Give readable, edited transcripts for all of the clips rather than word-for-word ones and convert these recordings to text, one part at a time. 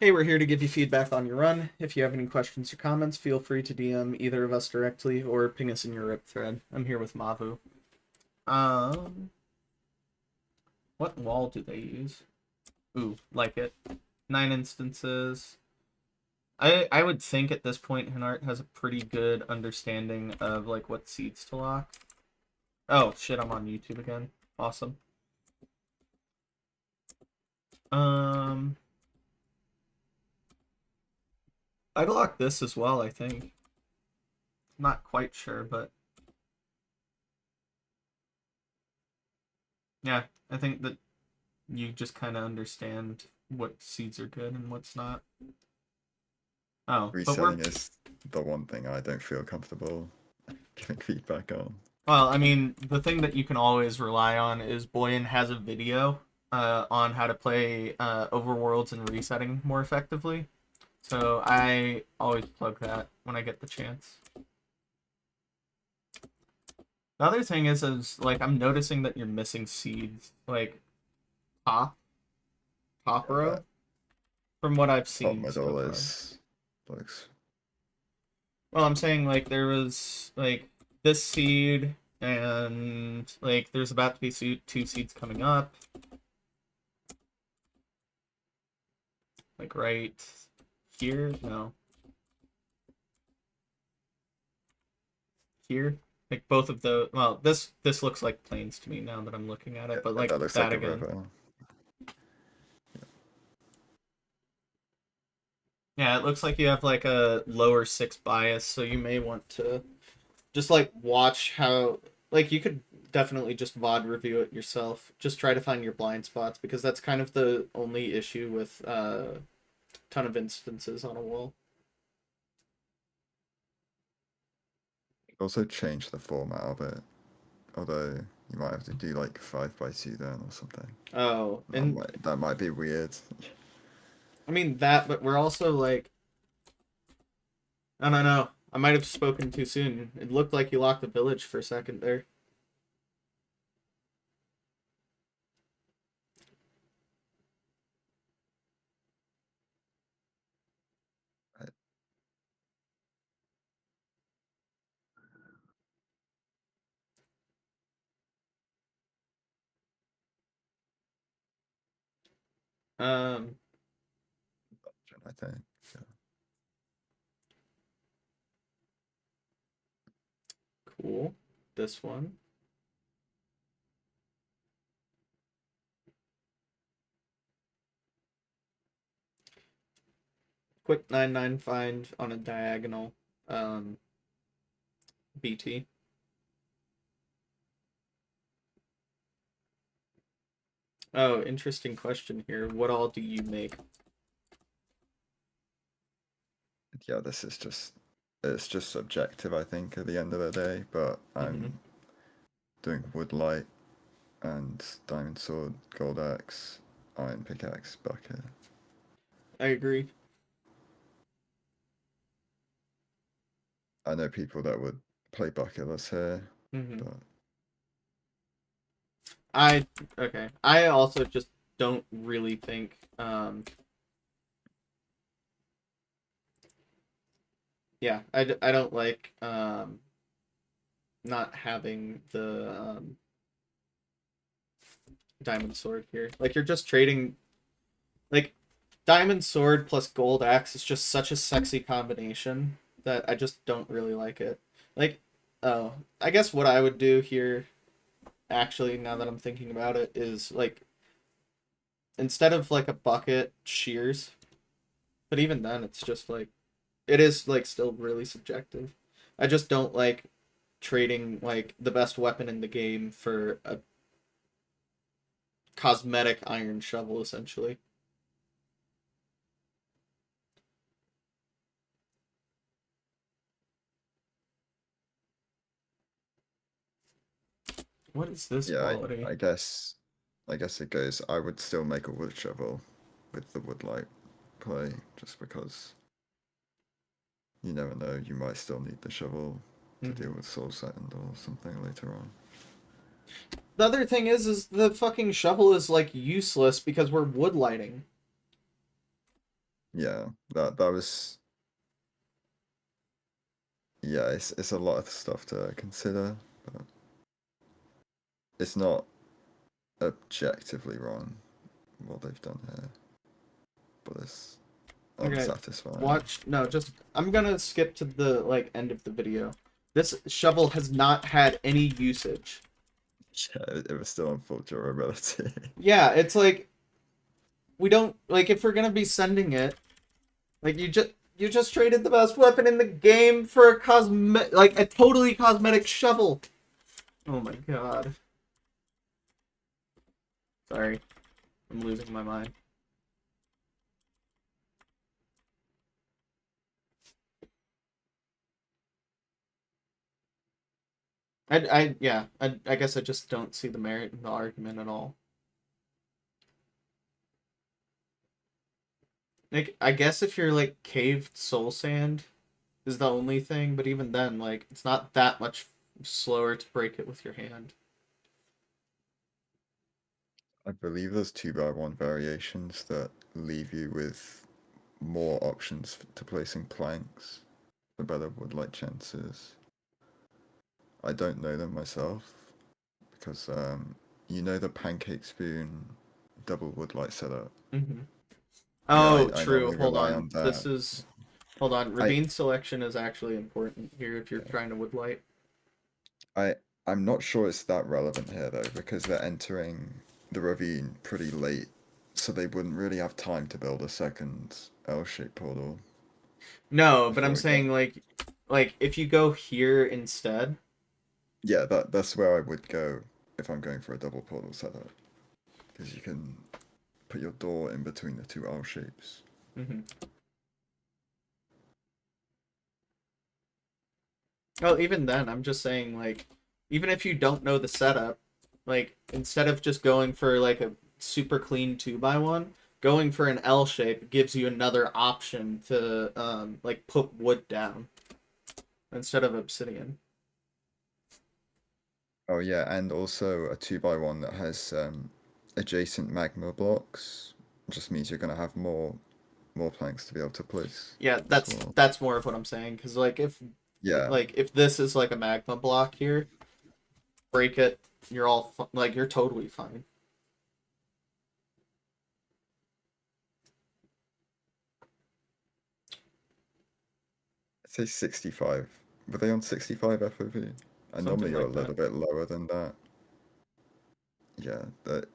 Hey, we're here to give you feedback on your run. If you have any questions or comments, feel free to DM either of us directly or ping us in your RIP thread. I'm here with Mavu. Um, what wall do they use? Ooh, like it. 9 instances. I would think at this point Hinart has a pretty good understanding of like what seeds to lock. Oh shit, I'm on YouTube again. Awesome. Um, I'd lock this as well, I think. Not quite sure, but yeah, I think that you just kind of understand what seeds are good and what's not. Oh, but we're Reselling is the one thing I don't feel comfortable giving feedback on. well. I mean, the thing that you can always rely on is Boyan has a video on how to play Overworlds and resetting more effectively. So I always plug that when I get the chance. The other thing is like I'm noticing that you're missing seeds, like top top Yeah, row, that from what I've top seen so middle far. is looks Well, I'm saying like there was like this seed and like there's about to be two seeds coming up, like right here. No, here. Like both of the well, this looks like plains to me now that I'm looking at it, but like that looks that like a again. river. Yeah, it looks like you have like a lower 6 bias, so you may want to just like watch how like you could definitely just VOD review it yourself. Just try to find your blind spots because that's kind of the only issue with ton of instances on a wall. Also change the format of it. Although you might have to do like 5x2 then or something. Oh, That and might be weird. I mean that, but we're also like, I don't know. I might have spoken too soon. It looked like you locked the village for a second there. Um, I think. Yeah. cool. This one. Quick 9-9 find on a diagonal. Um, BT. Oh, interesting question here. What all do you make? Yeah, this is just it's just subjective I think at the end of the day, but Mm-hmm. I'm doing wood light and diamond sword, gold axe, iron pickaxe, bucket. I agree. I know people that would play bucketless here, Mm-hmm. but I okay. I also just don't really think yeah, I don't like not having the diamond sword here. Like you're just trading like diamond sword plus gold axe is just such a sexy combination that I just don't really like it. Like oh, I guess what I would do here actually now that I'm thinking about it is like instead of like a bucket shears, but even then it's just like it is like still really subjective. I just don't like trading like the best weapon in the game for a cosmetic iron shovel essentially. What is this yeah, quality? I guess it goes. I would still make a wood shovel with the wood light play, just because you never know. You might still need the shovel to Mm-hmm. deal with soul sand or something later on. The other thing is the fucking shovel is like useless because we're wood lighting. Yeah, that was yeah. It's a lot of stuff to consider, but it's not objectively wrong what they've done here, but it's Okay, unsatisfying. watch. No, just I'm gonna skip to the like end of the video. This shovel has not had any usage. Yeah, it was still on full durability. Yeah, it's like we don't like if we're gonna be sending it, like you just traded the best weapon in the game for a like a totally cosmetic shovel. Oh my god. Sorry. I'm losing my mind. Yeah, I guess I just don't see the merit in the argument at all. Like, I guess if you're like caved soul sand is the only thing, but even then, like, it's not that much slower to break it with your hand. I believe there's 2x1 variations that leave you with more options to placing planks for better woodlight chances. I don't know them myself because you know the pancake spoon double woodlight setup. Mm-hmm. Yeah, Oh, I true. normally Hold rely on. on that. This is. Hold on. I Ravine selection is actually important here if you're yeah. trying to woodlight. I I'm not sure it's that relevant here though because they're entering the ravine pretty late, so they wouldn't really have time to build a second L-shaped portal No, but I'm before we get. saying like if you go here instead. Yeah, that's where I would go if I'm going for a double portal setup because you can put your door in between the two L shapes. Mm-hmm. Well, even then, I'm just saying like, even if you don't know the setup, like instead of just going for like a super clean 2x1, going for an L shape gives you another option to like put wood down instead of obsidian. Oh yeah, and also a 2x1 that has adjacent magma blocks just means you're gonna have more planks to be able to place Yeah, as well. that's more of what I'm saying because Yeah, like if this is like a magma block here, break it, you're all like you're totally fine. I'd say 65. Were they on 65 FOV? I Something normally go a like that. little bit lower than that. Yeah, that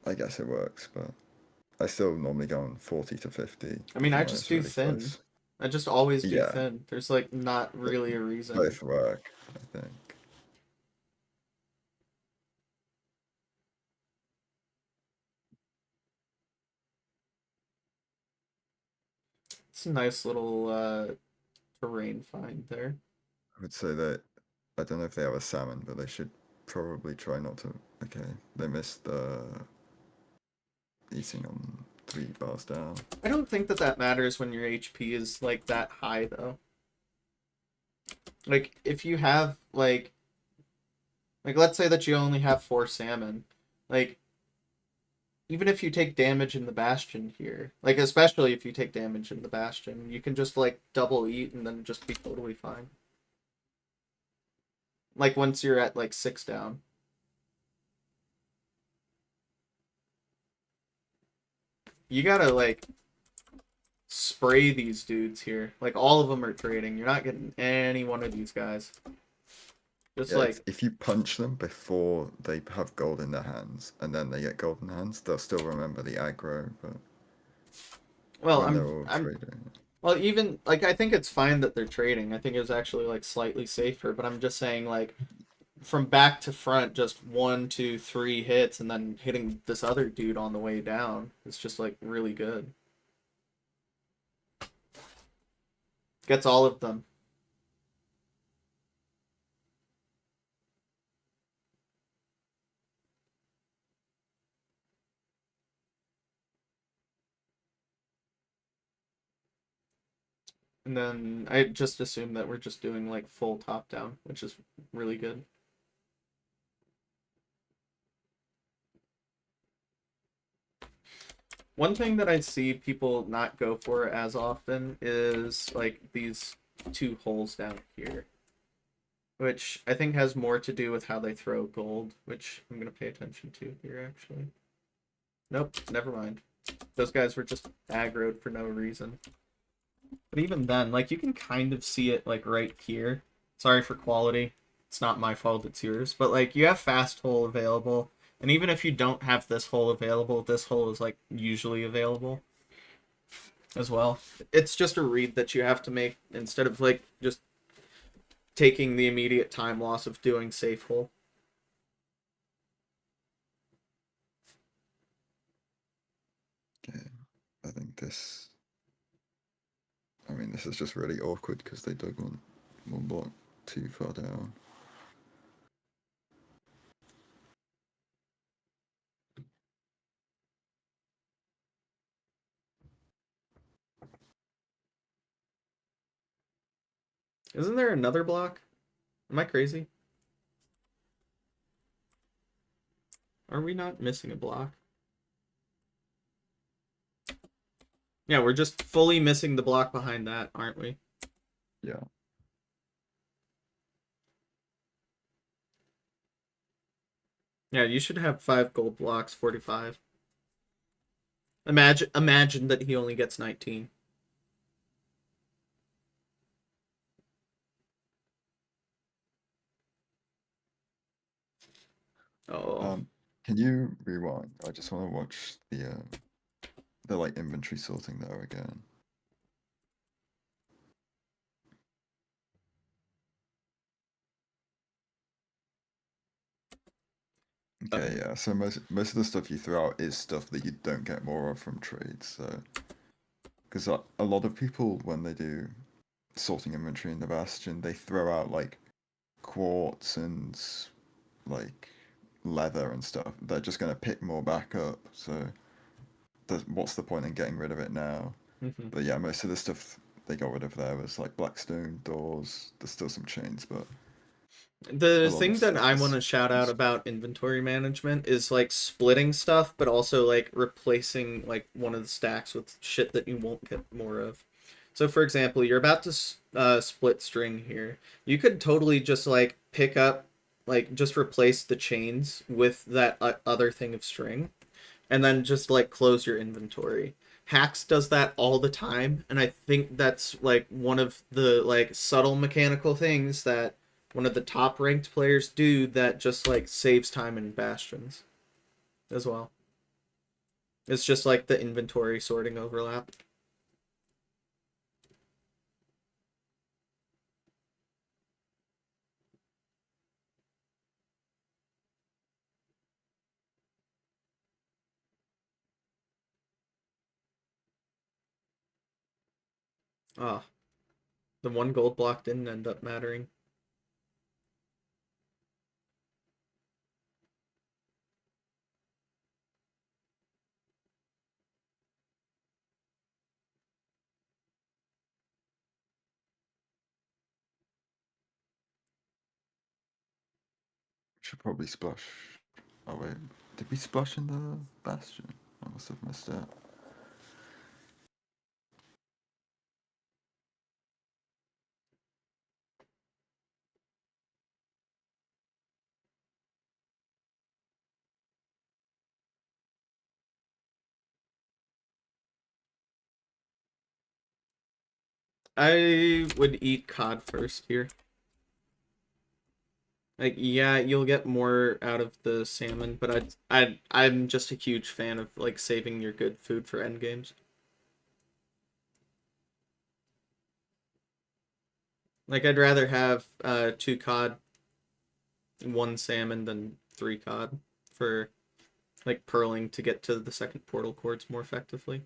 I guess it works, but I still normally go on 40 to 50 I mean, if I I'm just honest, do really thin. close. I just always do Yeah, thin. There's like not th- really a reason. both work, I think. It's a nice little terrain find there. I would say that I don't know if they have a salmon, but they should probably try not to. Okay, they missed the eating on 3 bars down. I don't think that that matters when your HP is like that high though. Like if you have like let's say that you only have 4 salmon, like even if you take damage in the bastion here, like especially if you take damage in the bastion, you can just like double eat and then just be totally fine. Like once you're at like 6 down. You gotta like spray these dudes here. Like all of them are trading. You're not getting any one of these guys. Just Yeah, it's like if you punch them before they have gold in their hands, and then they get gold in their hands, they'll still remember the aggro, but well, when they're I'm all I'm trading. well even like I think it's fine that they're trading. I think it's actually like slightly safer, but I'm just saying like from back to front, just 1, 2, 3 hits, and then hitting this other dude on the way down. It's just like really good. Gets all of them. And then I just assume that we're just doing like full top down, which is really good. One thing that I see people not go for as often is like these two holes down here, which I think has more to do with how they throw gold, which I'm gonna pay attention to here actually. Nope, never mind. Those guys were just aggroed for no reason. But even then, like you can kind of see it like right here. Sorry for quality. It's not my fault, it's yours. But like you have fast hole available. And even if you don't have this hole available, this hole is like usually available as well. It's just a read that you have to make instead of like just taking the immediate time loss of doing safe hole. Okay, I think this. I mean, this is just really awkward because they dug one block too far down. Isn't there another block? Am I crazy? Are we not missing a block? Yeah, we're just fully missing the block behind that, aren't we? Yeah. Yeah, you should have 5 gold blocks, 45. Imagine that he only gets 19. Oh. Can you rewind? I just want to watch the like inventory sorting there again. Okay, yeah. So most of the stuff you throw out is stuff that you don't get more of from trades. So, because a lot of people when they do sorting inventory in the Bastion, they throw out like quartz and like leather and stuff. They're just gonna pick more back up. So, what's the point in getting rid of it now? Mhm. But yeah, most of the stuff they got rid of there was like blackstone doors. There's still some chains, but a The lot of thing that stuff I want is to shout out useful. about inventory management is like splitting stuff, but also like replacing like one of the stacks with shit that you won't get more of. So, for example, you're about to split string here. You could totally just like pick up, like just replace the chains with that other thing of string, and then just like close your inventory. Hacks does that all the time, and I think that's like one of the like subtle mechanical things that one of the top ranked players do that just like saves time in bastions as well. It's just like the inventory sorting overlap. Ah, the one gold block didn't end up mattering. Should probably splash. Oh wait, did we splash in the bastion? I must have missed it. I would eat cod first here. Like, yeah, you'll get more out of the salmon, but I'm just a huge fan of like saving your good food for end games. Like, I'd rather have 2 cod, 1 salmon than 3 cod for like pearling to get to the second portal cords more effectively.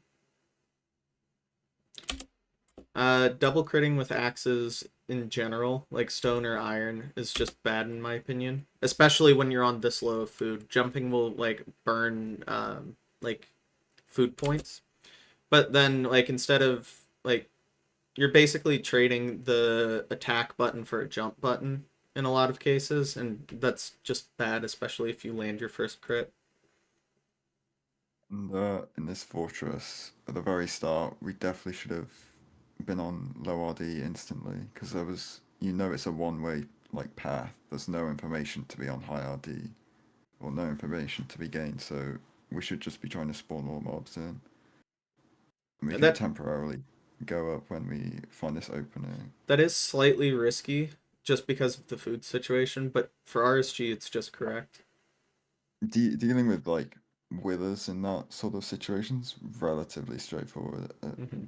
Double critting with axes in general, like stone or iron, is just bad in my opinion. Especially when you're on this low of food. Jumping will like burn like food points. But then like instead of like you're basically trading the attack button for a jump button in a lot of cases, and that's just bad, especially if you land your first crit. And in this fortress, at the very start, we definitely should have been on low RD instantly, because there was, it's a one-way like path. There's no information to be on high RD, or no information to be gained. So we should just be trying to spawn more mobs in. And we can That temporarily go up when we find this opening. that is slightly risky just because of the food situation, but for RSG it's just correct. Dealing with like withers in that sort of situation's relatively straightforward. Hmm.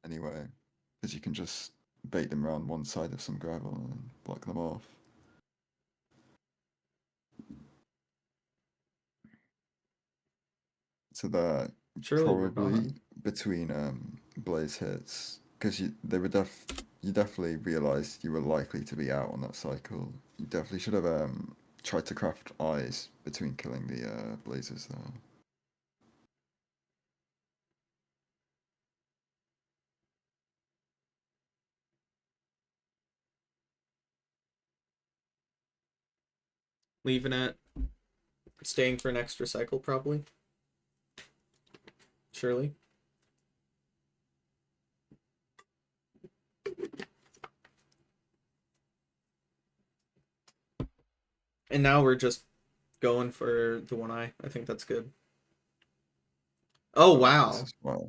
Anyway, because you can just bait them around one side of some gravel and block them off. So that Surely we're probably gone. between blaze hits, because you definitely realized you were likely to be out on that cycle. You definitely should have tried to craft eyes between killing the blazes though. Leaving it, staying for an extra cycle probably. Surely. And now we're just going for the one eye. I think that's good. Oh This wow. is well.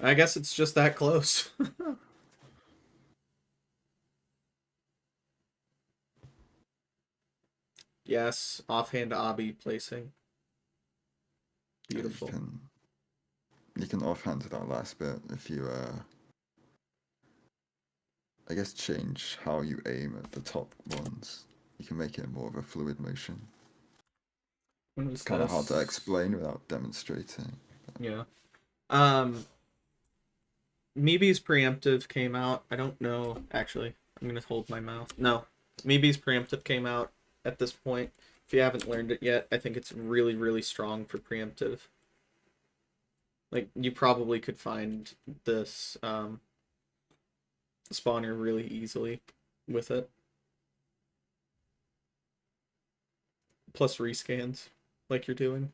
I guess it's just that close. Yes, offhand obby placing. Yeah, you Beautiful. can offhand to that last bit if you I guess change how you aim at the top ones. You can make it more of a fluid motion. When It's was kind of hard to this? explain without demonstrating. Yeah. Um, Meeby's preemptive came out. I don't know. Actually, I'm gonna hold my mouth. No, Meeby's preemptive came out at this point. If you haven't learned it yet, I think it's really, really strong for preemptive. Like you probably could find this spawner really easily with it. Plus rescans, like you're doing.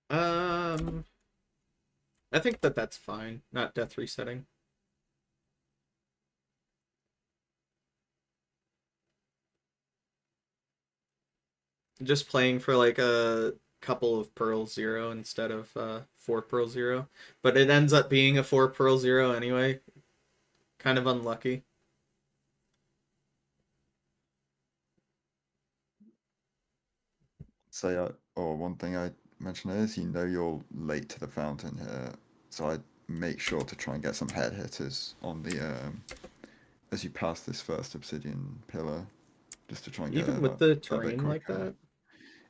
Um, I think that that's fine. Not death resetting. Just playing for like a couple of pearl zero instead of 4 pearl 0, but it ends up being a 4 pearl 0 anyway. Kind of unlucky. One thing I mentioned is you're late to the fountain here, so I'd make sure to try and get some head hitters on the as you pass this first obsidian pillar, just to try and get Even with the that bit terrain like quicker. that.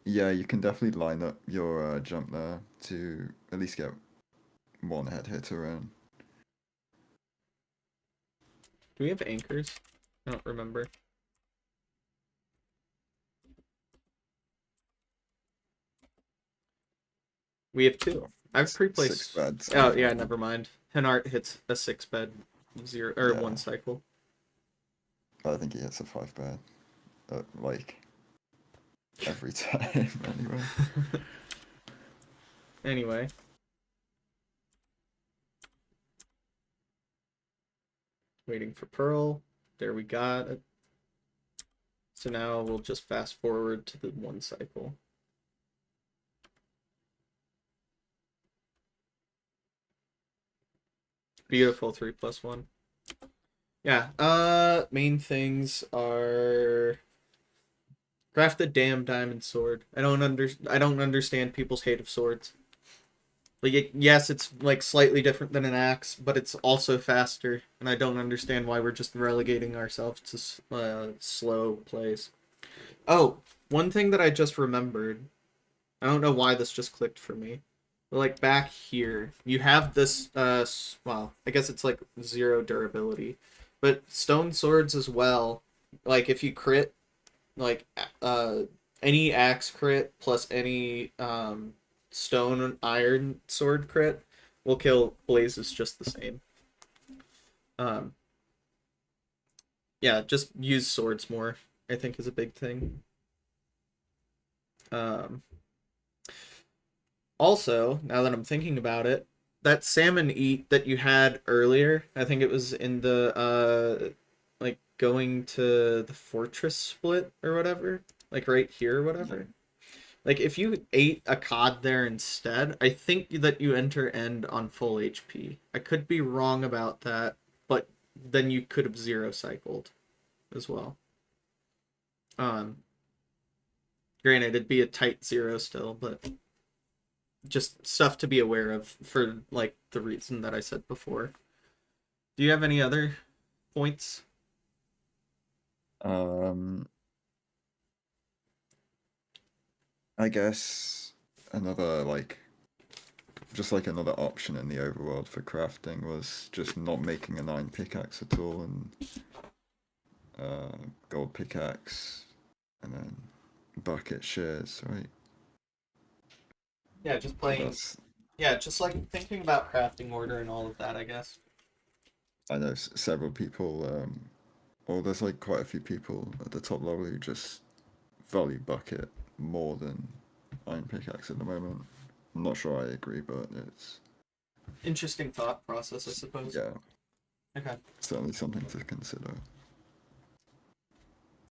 Yeah, you can definitely line up your jump there to at least get one head hitter in. Do we have anchors? I don't remember. We have two. I've Six pre-placed. beds Oh and yeah, never mind. Hinart hits a 6 bed 0 or yeah, 1 cycle. I think he hits a 5 bed, like every time anyway. Anyway, waiting for pearl. There we got it. So now we'll just fast forward to the 1 cycle. Beautiful 3+1. Yeah. Main things are craft the damn diamond sword. I don't understand people's hate of swords. Like yes, it's like slightly different than an axe, but it's also faster, and I don't understand why we're just relegating ourselves to slow plays. Oh, one thing that I just remembered. I don't know why this just clicked for me. But like back here, you have this well, I guess it's like 0 durability. But stone swords as well. Like if you crit like uh any axe crit plus any stone and iron sword crit will kill blazes just the same. Um, yeah, just use swords more, I think is a big thing. Um, Also, now that I'm thinking about it, that salmon eat that you had earlier, I think it was in the like going to the fortress split or whatever, like right here or whatever. Like if you ate a cod there instead, I think that you enter end on full HP. I could be wrong about that, but then you could have zero cycled as well. Um, Granted, it'd be a tight zero still, but just stuff to be aware of for like the reason that I said before. Do you have any other points? Um, I guess another just like another option in the overworld for crafting was just not making an iron pickaxe at all and gold pickaxe and then bucket shears, right? Yeah, just But playing. that's Yeah, just like thinking about crafting order and all of that, I guess. I know several people, or there's like quite a few people at the top level who just value bucket more than iron pickaxe at the moment. I'm not sure I agree, but it's Interesting thought process, I suppose. yeah, Okay. certainly something to consider.